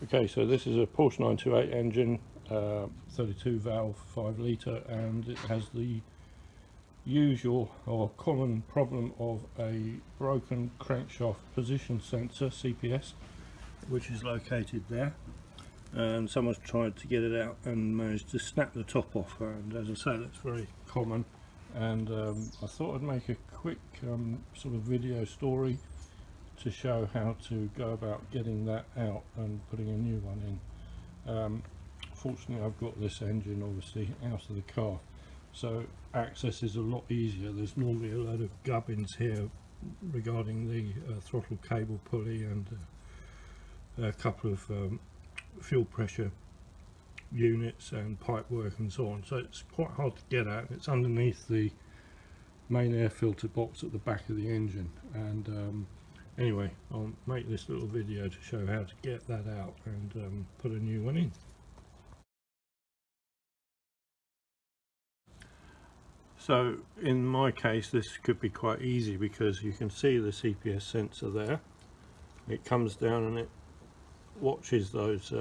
Okay, so this is a Porsche 928 engine, 32 valve, 5 litre, and it has the usual or common problem of a broken crankshaft position sensor, CPS, which is located there, and someone's tried to get it out and managed to snap the top off, and as I say, that's very common. And I thought I'd make a quick sort of video story to show how to go about getting that out and putting a new one in. Fortunately, I've got this engine obviously out of the car, so access is a lot easier. There's normally a load of gubbins here regarding the throttle cable pulley and a couple of fuel pressure units and pipe work and so on, so it's quite hard to get at. It's underneath the main air filter box at the back of the engine, and anyway, I'll make this little video to show how to get that out and put a new one in. So in my case this could be quite easy because you can see the CPS sensor there. It comes down and it watches those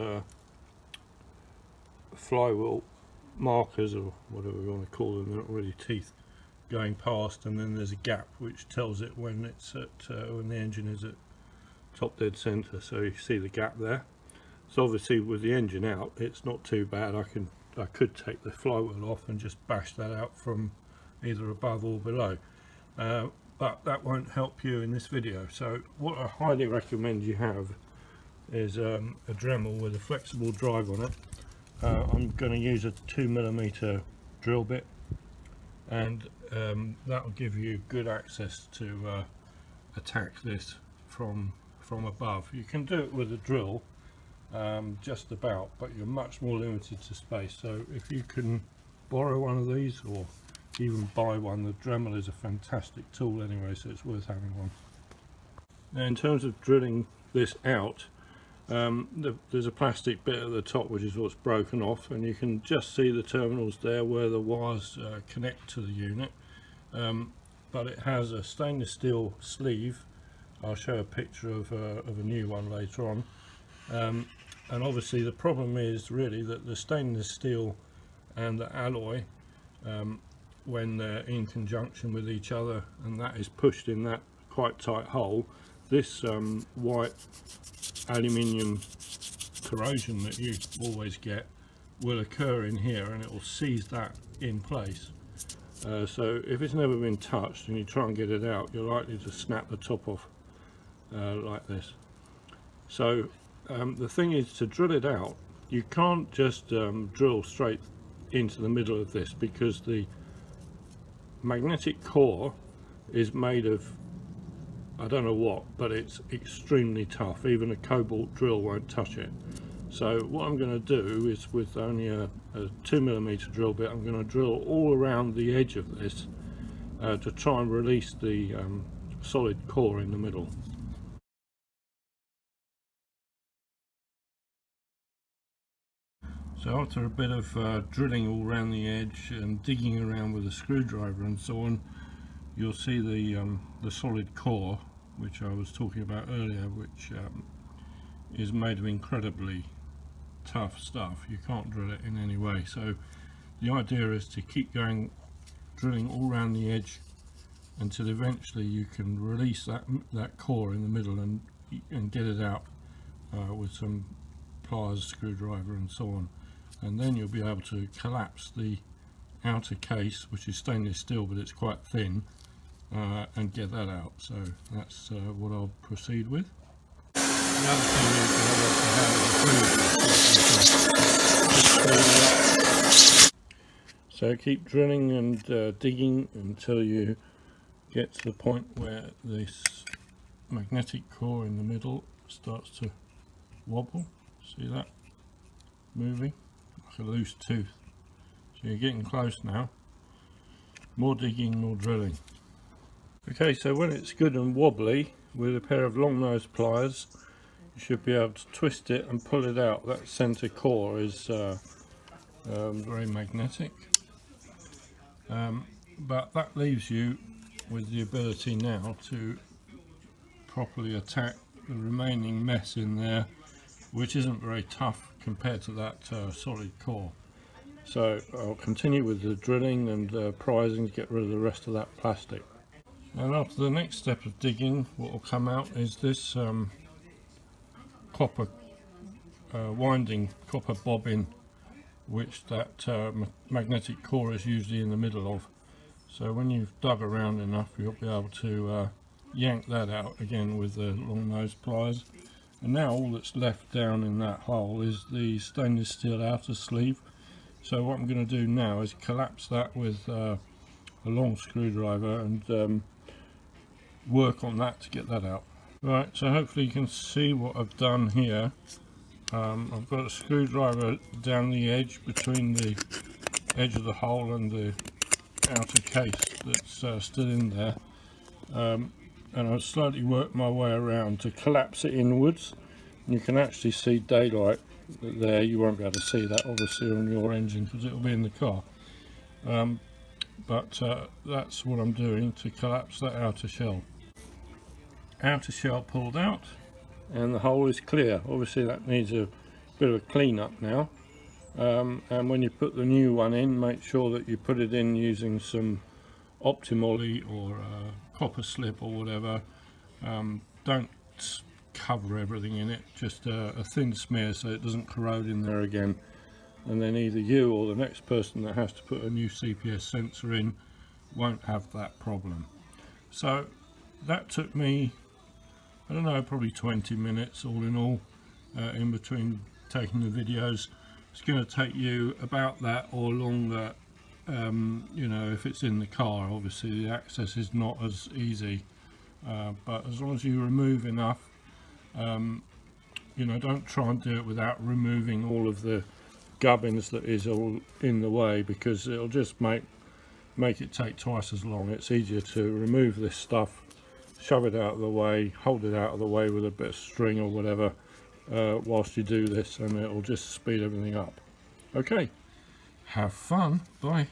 flywheel markers, or whatever we want to call them. They're not really teeth, going past, and then there's a gap which tells it when it's at when the engine is at top dead center. So you see the gap there. So obviously with the engine out, it's not too bad. I could take the flywheel off and just bash that out from either above or below, but that won't help you in this video. So what I highly recommend you have is a Dremel with a flexible drive on it. I'm going to use a 2mm drill bit, and that will give you good access to attack this from above. You can do it with a drill, just about, but you're much more limited to space. So if you can borrow one of these or even buy one, the Dremel is a fantastic tool anyway, so it's worth having one. Now in terms of drilling this out, there's a plastic bit at the top which is what's broken off, and you can just see the terminals there where the wires connect to the unit, but it has a stainless steel sleeve. I'll show a picture of a new one later on, and obviously the problem is really that the stainless steel and the alloy, when they're in conjunction with each other and that is pushed in that quite tight hole, this white aluminium corrosion that you always get will occur in here, and it will seize that in place. So if it's never been touched and you try and get it out, you're likely to snap the top off like this. So the thing is, to drill it out, you can't just drill straight into the middle of this, because the magnetic core is made of, I don't know what, but it's extremely tough. Even a cobalt drill won't touch it. So what I'm going to do is, with only a 2mm drill bit, I'm going to drill all around the edge of this to try and release the solid core in the middle. So after a bit of drilling all around the edge and digging around with a screwdriver and so on, you'll see the solid core, which I was talking about earlier, which is made of incredibly tough stuff. You can't drill it in any way. So the idea is to keep going, drilling all around the edge until eventually you can release that core in the middle and get it out with some pliers, screwdriver and so on. And then you'll be able to collapse the outer case, which is stainless steel but it's quite thin, and get that out. So that's what I'll proceed with. The other thing is, so keep drilling and digging until you get to the point where this magnetic core in the middle starts to wobble. See that moving like a loose tooth? So you're getting close now. More digging, more drilling. Okay, so when it's good and wobbly, with a pair of long nose pliers you should be able to twist it and pull it out. That center core is very magnetic, but that leaves you with the ability now to properly attack the remaining mess in there which isn't very tough compared to that solid core. So I'll continue with the drilling and prizing to get rid of the rest of that plastic. And after the next step of digging, what will come out is this copper winding, copper bobbin, which that magnetic core is usually in the middle of. So when you've dug around enough, you'll be able to yank that out again with the long nose pliers. And now all that's left down in that hole is the stainless steel outer sleeve. So what I'm going to do now is collapse that with a long screwdriver and work on that to get that out. Right, so hopefully you can see what I've done here. I've got a screwdriver down the edge between the edge of the hole and the outer case that's still in there, and I've slightly worked my way around to collapse it inwards. And you can actually see daylight there. You won't be able to see that obviously on your engine because it will be in the car, but that's what I'm doing to collapse that outer shell. Outer shell pulled out and the hole is clear. Obviously that needs a bit of a clean up now, and when you put the new one in, make sure that you put it in using some Optimoly or copper slip or whatever. Don't cover everything in it, just a thin smear so it doesn't corrode in there again, and then either you or the next person that has to put a new CPS sensor in won't have that problem. So that took me, I don't know, probably 20 minutes all in all, in between taking the videos. It's going to take you about that or longer, you know, if it's in the car. Obviously the access is not as easy, but as long as you remove enough, you know, don't try and do it without removing all of the gubbins that is all in the way, because it'll just make it take twice as long. It's easier to remove this stuff, shove it out of the way, hold it out of the way with a bit of string or whatever whilst you do this, and it'll just speed everything up. Okay, have fun, bye.